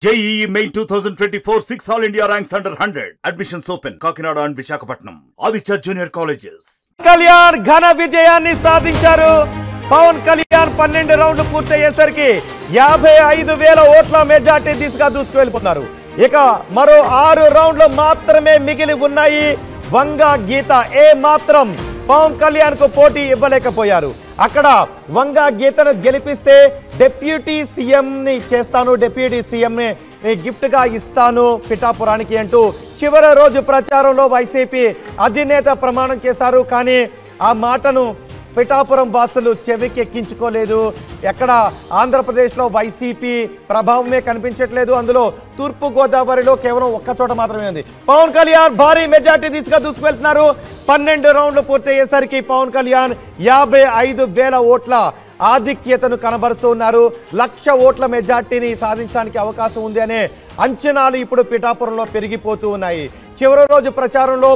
JEE Main 2024 6 All India ranks under 100. Admissions open. Kakinada and Visakhapatnam. Aditya Junior Colleges. Kalyan ఘన విజయాన్ని సాధించారు. పవన్ కళ్యాణ్ 12 రౌండ్లు పూర్తయ్యేసరికి 55,000 ఓట్ల మెజార్టీ దిశగా దూసుకువెళ్ళిపోతున్నారు. ఇక మరో 6 రౌండ్లు మాత్రమే మిగిలి ఉన్నాయి. వంగ గీత ఏ మాత్రం పవన్ కళ్యాణ్ కు పోటీ ఇవ్వలేకపోయారు. అక్కడ వంగ గీతను గెలిపిస్తే డిప్యూటీ సీఎం ని చేస్తాను, డిప్యూటీ సీఎం ని గిఫ్ట్ గా ఇస్తాను పిఠాపురానికి అంటూ చివరి రోజు ప్రచారంలో వైసీపీ అధినేత ప్రమాణం చేశారు. కానీ ఆ మాటను పిఠాపురం వాసులు చెవికి ఎక్కించుకోలేదు. ఎక్కడ ఆంధ్రప్రదేశ్లో వైసీపీ ప్రభావమే కనిపించట్లేదు. అందులో తూర్పు గోదావరిలో కేవలం ఒక్క చోట మాత్రమే ఉంది. పవన్ కళ్యాణ్ భారీ మెజార్టీ దిశగా దూసుకువెళ్తున్నారు. 12 రౌండ్లు పూర్తయ్యేసరికి పవన్ కళ్యాణ్ 55,000 ఓట్ల ఆధిక్యతను కనబరుస్తూ ఉన్నారు. 1,00,000 ఓట్ల మెజార్టీని సాధించడానికి అవకాశం ఉంది అనే అంచనాలు ఇప్పుడు పిఠాపురంలో పెరిగిపోతూ ఉన్నాయి. చివరి రోజు ప్రచారంలో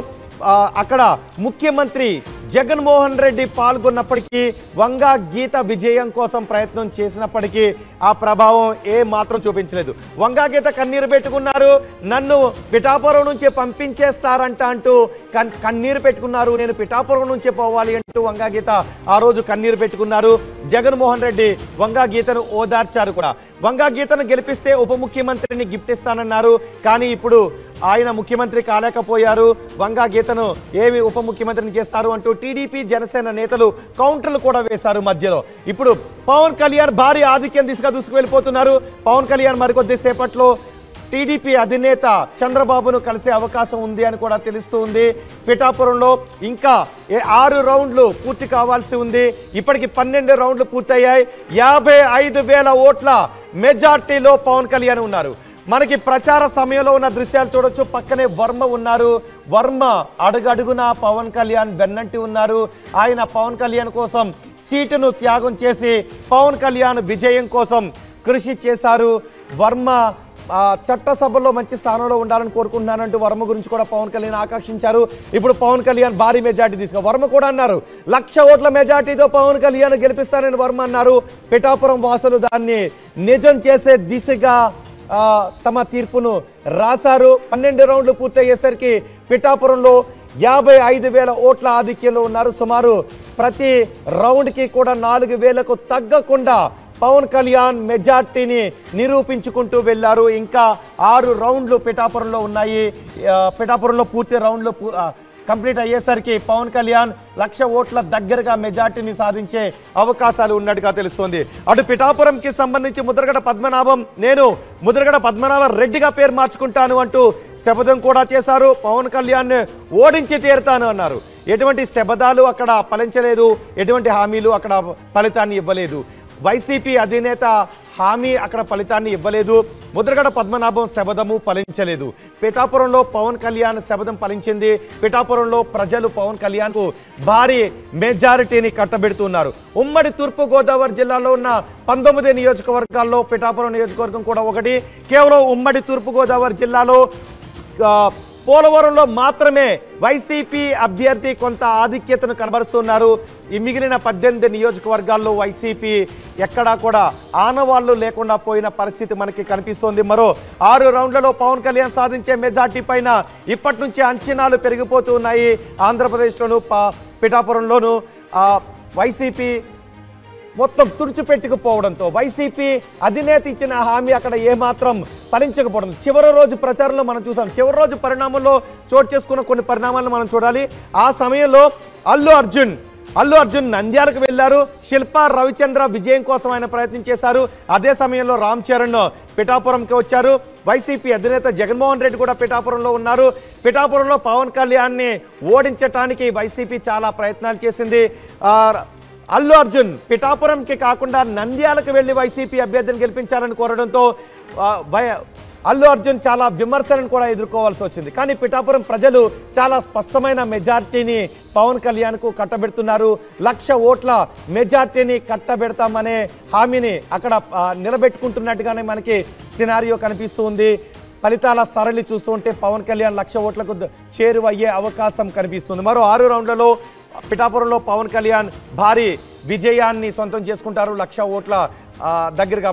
అక్కడ ముఖ్యమంత్రి జగన్మోహన్ రెడ్డి పాల్గొన్నప్పటికీ వంగ గీత విజయం కోసం ప్రయత్నం చేసినప్పటికీ ఆ ప్రభావం ఏ మాత్రం చూపించలేదు. వంగ గీత కన్నీరు పెట్టుకున్నారు. నన్ను పిఠాపురం నుంచి పంపించేస్తారంట అంటూ కన్నీరు పెట్టుకున్నారు. నేను పిఠాపురం నుంచి పోవాలి అంటూ వంగ గీత ఆ రోజు కన్నీరు పెట్టుకున్నారు. జగన్మోహన్ రెడ్డి వంగ గీతను ఓదార్చారు కూడా. వంగ గీతను గెలిపిస్తే ఉప ముఖ్యమంత్రిని గిఫ్ట్ ఇస్తానన్నారు. కానీ ఇప్పుడు ఆయన ముఖ్యమంత్రి కాలేకపోయారు. వంగ గీతను ఏమి ఉప ముఖ్యమంత్రిని చేస్తారు అంటూ టీడీపీ జనసేన నేతలు కౌంటర్లు కూడా వేశారు మధ్యలో. ఇప్పుడు పవన్ కళ్యాణ్ భారీ ఆధిక్యం దిశగా దూసుకువెళ్ళిపోతున్నారు. పవన్ కళ్యాణ్ మరికొద్ది సేపట్లో టీడీపీ అధినేత చంద్రబాబును కలిసే అవకాశం ఉంది అని కూడా తెలుస్తూ ఉంది. పిఠాపురంలో ఇంకా 6 రౌండ్లు పూర్తి కావాల్సి ఉంది. ఇప్పటికి 12 రౌండ్లు పూర్తయ్యాయి. 55,000 ఓట్ల మెజార్టీలో పవన్ కళ్యాణ్ ఉన్నారు. మనకి ప్రచార సమయంలో ఉన్న దృశ్యాలు చూడొచ్చు. పక్కనే వర్మ ఉన్నారు. వర్మ అడుగడుగునా పవన్ కళ్యాణ్ వెన్నంటి ఉన్నారు. ఆయన పవన్ కళ్యాణ్ కోసం సీటును త్యాగం చేసి పవన్ కళ్యాణ్ విజయం కోసం కృషి చేశారు. వర్మ చట్టసభలో మంచి స్థానంలో ఉండాలని కోరుకుంటున్నానంటూ వర్మ గురించి కూడా పవన్ కళ్యాణ్ ఆకాంక్షించారు. ఇప్పుడు పవన్ కళ్యాణ్ భారీ మెజార్టీ తీసుకు వర్మ కూడా అన్నారు 1,00,000 ఓట్ల మెజార్టీతో పవన్ కళ్యాణ్ గెలిపిస్తానని వర్మ అన్నారు. పిఠాపురం వాసులు దాన్ని నిజం చేసే దిశగా తమ తీర్పును రాశారు. 12 రౌండ్లు పూర్తయ్యేసరికి పిఠాపురంలో 55,000 ఓట్ల ఆధిక్యంలో ఉన్నారు. సుమారు ప్రతి రౌండ్కి కూడా 4,000కు తగ్గకుండా పవన్ కళ్యాణ్ మెజార్టీని నిరూపించుకుంటూ వెళ్ళారు. ఇంకా 6 రౌండ్లు పిఠాపురంలో ఉన్నాయి. పిఠాపురంలో పూర్తి రౌండ్లు కంప్లీట్ అయ్యేసరికి పవన్ కళ్యాణ్ 1,00,000 ఓట్ల దగ్గరగా మెజార్టీని సాధించే అవకాశాలు ఉన్నట్టుగా తెలుస్తోంది. అటు పిఠాపురంకి సంబంధించి ముద్రగడ పద్మనాభం నేను ముద్రగడ పద్మనాభ రెడ్డిగా పేరు మార్చుకుంటాను అంటూ శపథం కూడా చేశారు. పవన్ కళ్యాణ్ ఓడించి తీరుతాను అన్నారు. ఎటువంటి శపథాలు అక్కడ ఫలించలేదు. ఎటువంటి హామీలు అక్కడ ఫలితాన్ని ఇవ్వలేదు. వైసీపీ అధినేత హామీ అక్కడ ఫలితాన్ని ఇవ్వలేదు. ముద్రగడ పద్మనాభం శబదము ఫలించలేదు. పిఠాపురంలో పవన్ కళ్యాణ్ శబదం ఫలించింది. పిఠాపురంలో ప్రజలు పవన్ కళ్యాణ్కు భారీ మెజారిటీని కట్టబెడుతున్నారు. ఉమ్మడి తూర్పు గోదావరి జిల్లాలో ఉన్న 19 నియోజకవర్గాల్లో పిఠాపురం నియోజకవర్గం కూడా ఒకటి. కేవలం ఉమ్మడి తూర్పు గోదావరి జిల్లాలో పోలవరంలో మాత్రమే వైసీపీ అభ్యర్థి కొంత ఆధిక్యతను కనబరుస్తున్నారు. ఈ మిగిలిన 18 నియోజకవర్గాల్లో వైసీపీ ఎక్కడా కూడా ఆనవాళ్లు లేకుండా పోయిన పరిస్థితి మనకి కనిపిస్తోంది. మరో 6 రౌండ్లలో పవన్ కళ్యాణ్ సాధించే మెజార్టీ పైన ఇప్పటి నుంచి అంచనాలు పెరిగిపోతూ ఉన్నాయి. ఆంధ్రప్రదేశ్లోను పిఠాపురంలోను వైసీపీ మొత్తం తుడిచిపెట్టుకుపోవడంతో వైసీపీ అధినేత ఇచ్చిన హామీ అక్కడ ఏమాత్రం ఫలించకపోవడం. చివరి రోజు ప్రచారంలో మనం చూసాం. చివరి రోజు పరిణామంలో చోటు చేసుకున్న కొన్ని పరిణామాలను మనం చూడాలి. ఆ సమయంలో అల్లు అర్జున్ నంద్యాలకు వెళ్లారు. శిల్పా రవిచంద్ర విజయం కోసం ఆయన ప్రయత్నం చేశారు. అదే సమయంలో రామ్ చరణ్ పిఠాపురంకి వచ్చారు. వైసీపీ అధినేత జగన్మోహన్ రెడ్డి కూడా పిఠాపురంలో ఉన్నారు. పిఠాపురంలో పవన్ కళ్యాణ్ని ఓడించడానికి వైసీపీ చాలా ప్రయత్నాలు చేసింది. అల్లు అర్జున్ పిఠాపురంకి కాకుండా నంద్యాలకు వెళ్లి వైసీపీ అభ్యర్థిని గెలిపించాలని కోరడంతో అల్లు అర్జున్ చాలా విమర్శలను కూడా ఎదుర్కోవాల్సి వచ్చింది. కానీ పిఠాపురం ప్రజలు చాలా స్పష్టమైన మెజార్టీని పవన్ కళ్యాణ్కు కట్టబెడుతున్నారు. 1,00,000 ఓట్ల మెజార్టీని కట్టబెడతామనే హామీని అక్కడ నిలబెట్టుకుంటున్నట్టుగానే మనకి సినారియో కనిపిస్తుంది. ఫలితాల సరళి చూస్తుంటే పవన్ కళ్యాణ్ 1,00,000 ఓట్లకు చేరువయ్యే అవకాశం కనిపిస్తుంది. మరో 6 రౌండ్లలో పిఠాపురంలో పవన్ కళ్యాణ్ భారీ విజయాన్ని సొంతం చేసుకుంటారు. 1,00,000 ఓట్ల దగ్గరగా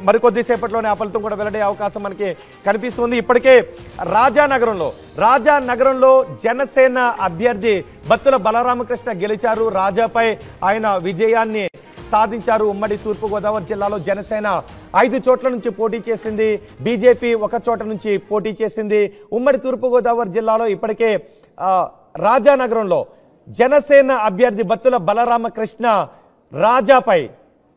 మరికొద్దిసేపట్లోనే ఆ ఫలితం కూడా వెల్లడే అవకాశం మనకి కనిపిస్తుంది. ఇప్పటికే రాజానగరంలో జనసేన అభ్యర్థి బత్తుల బలరామకృష్ణ గెలిచారు. రాజాపై ఆయన విజయాన్ని సాధించారు. ఉమ్మడి తూర్పుగోదావరి జిల్లాలో జనసేన 5 చోట్ల నుంచి పోటీ చేసింది, బీజేపీ 1 చోట నుంచి పోటీ చేసింది. ఉమ్మడి తూర్పుగోదావరి జిల్లాలో ఇప్పటికే రాజానగరంలో జనసేన అభ్యర్థి బత్తుల బలరామకృష్ణ రాజాపై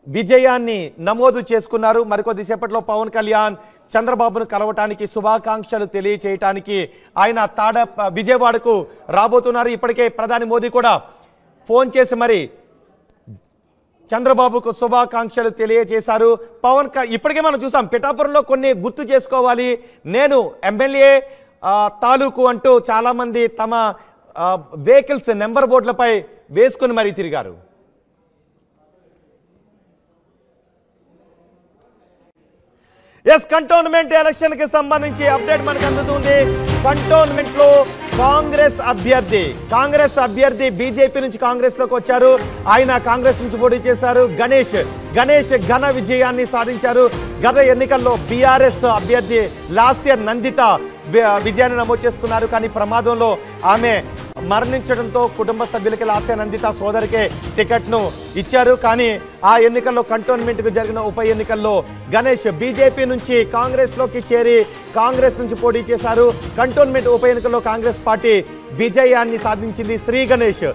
విజయాన్ని నమోదు చేసుకున్నారు. మరికొద్దిసేపట్లో పవన్ కళ్యాణ్ చంద్రబాబును కలవటానికి శుభాకాంక్షలు తెలియచేయటానికి ఆయన విజయవాడకు రాబోతున్నారు. ఇప్పటికే ప్రధాని మోదీ కూడా ఫోన్ చేసి మరి చంద్రబాబుకు శుభాకాంక్షలు తెలియజేశారు. ఇప్పటికే మనం చూసాం పిఠాపురంలో కొన్ని గుర్తు చేసుకోవాలి, నేను ఎమ్మెల్యే తాలూకు అంటూ చాలామంది తమ వెహికల్స్ నెంబర్ బోర్డులపై వేసుకుని మరీ తిరిగారు. కంటోన్మెంట్ ఎలక్షన్ కి సంబంధించి అప్డేట్ మనకు అందుతుంది. కంటోన్మెంట్ లో కాంగ్రెస్ అభ్యర్థి బీజేపీ నుంచి కాంగ్రెస్ లోకి వచ్చారు. ఆయన కాంగ్రెస్ నుంచి పోటీ చేశారు. గణేష్ ఘన విజయాన్ని సాధించారు. గత ఎన్నికల్లో బీఆర్ఎస్ అభ్యర్థి లాస్య నందిత విజయాన్ని నమోదు చేసుకున్నారు. కానీ ప్రమాదంలో ఆమె మరణించడంతో కుటుంబ సభ్యులకి లాస్య నందిత సోదరికే టికెట్ను ఇచ్చారు. కానీ ఆ ఎన్నికల్లో కంటోన్మెంట్కు జరిగిన ఉప ఎన్నికల్లో గణేష్ బీజేపీ నుంచి కాంగ్రెస్లోకి చేరి కాంగ్రెస్ నుంచి పోటీ చేశారు. కంటోన్మెంట్ ఉప ఎన్నికల్లో కాంగ్రెస్ పార్టీ విజయాన్ని సాధించింది. శ్రీ గణేష్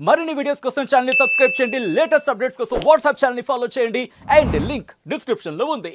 మరిన్ని వీడియోస్ కోసం ఛానల్ ని సబ్స్క్రైబ్ చేయండి. లేటెస్ట్ అప్డేట్స్ కోసం వాట్సాప్ ఛానల్ ని ఫాలో చేయండి. అండ్ లింక్ డిస్క్రిప్షన్ లో ఉంది.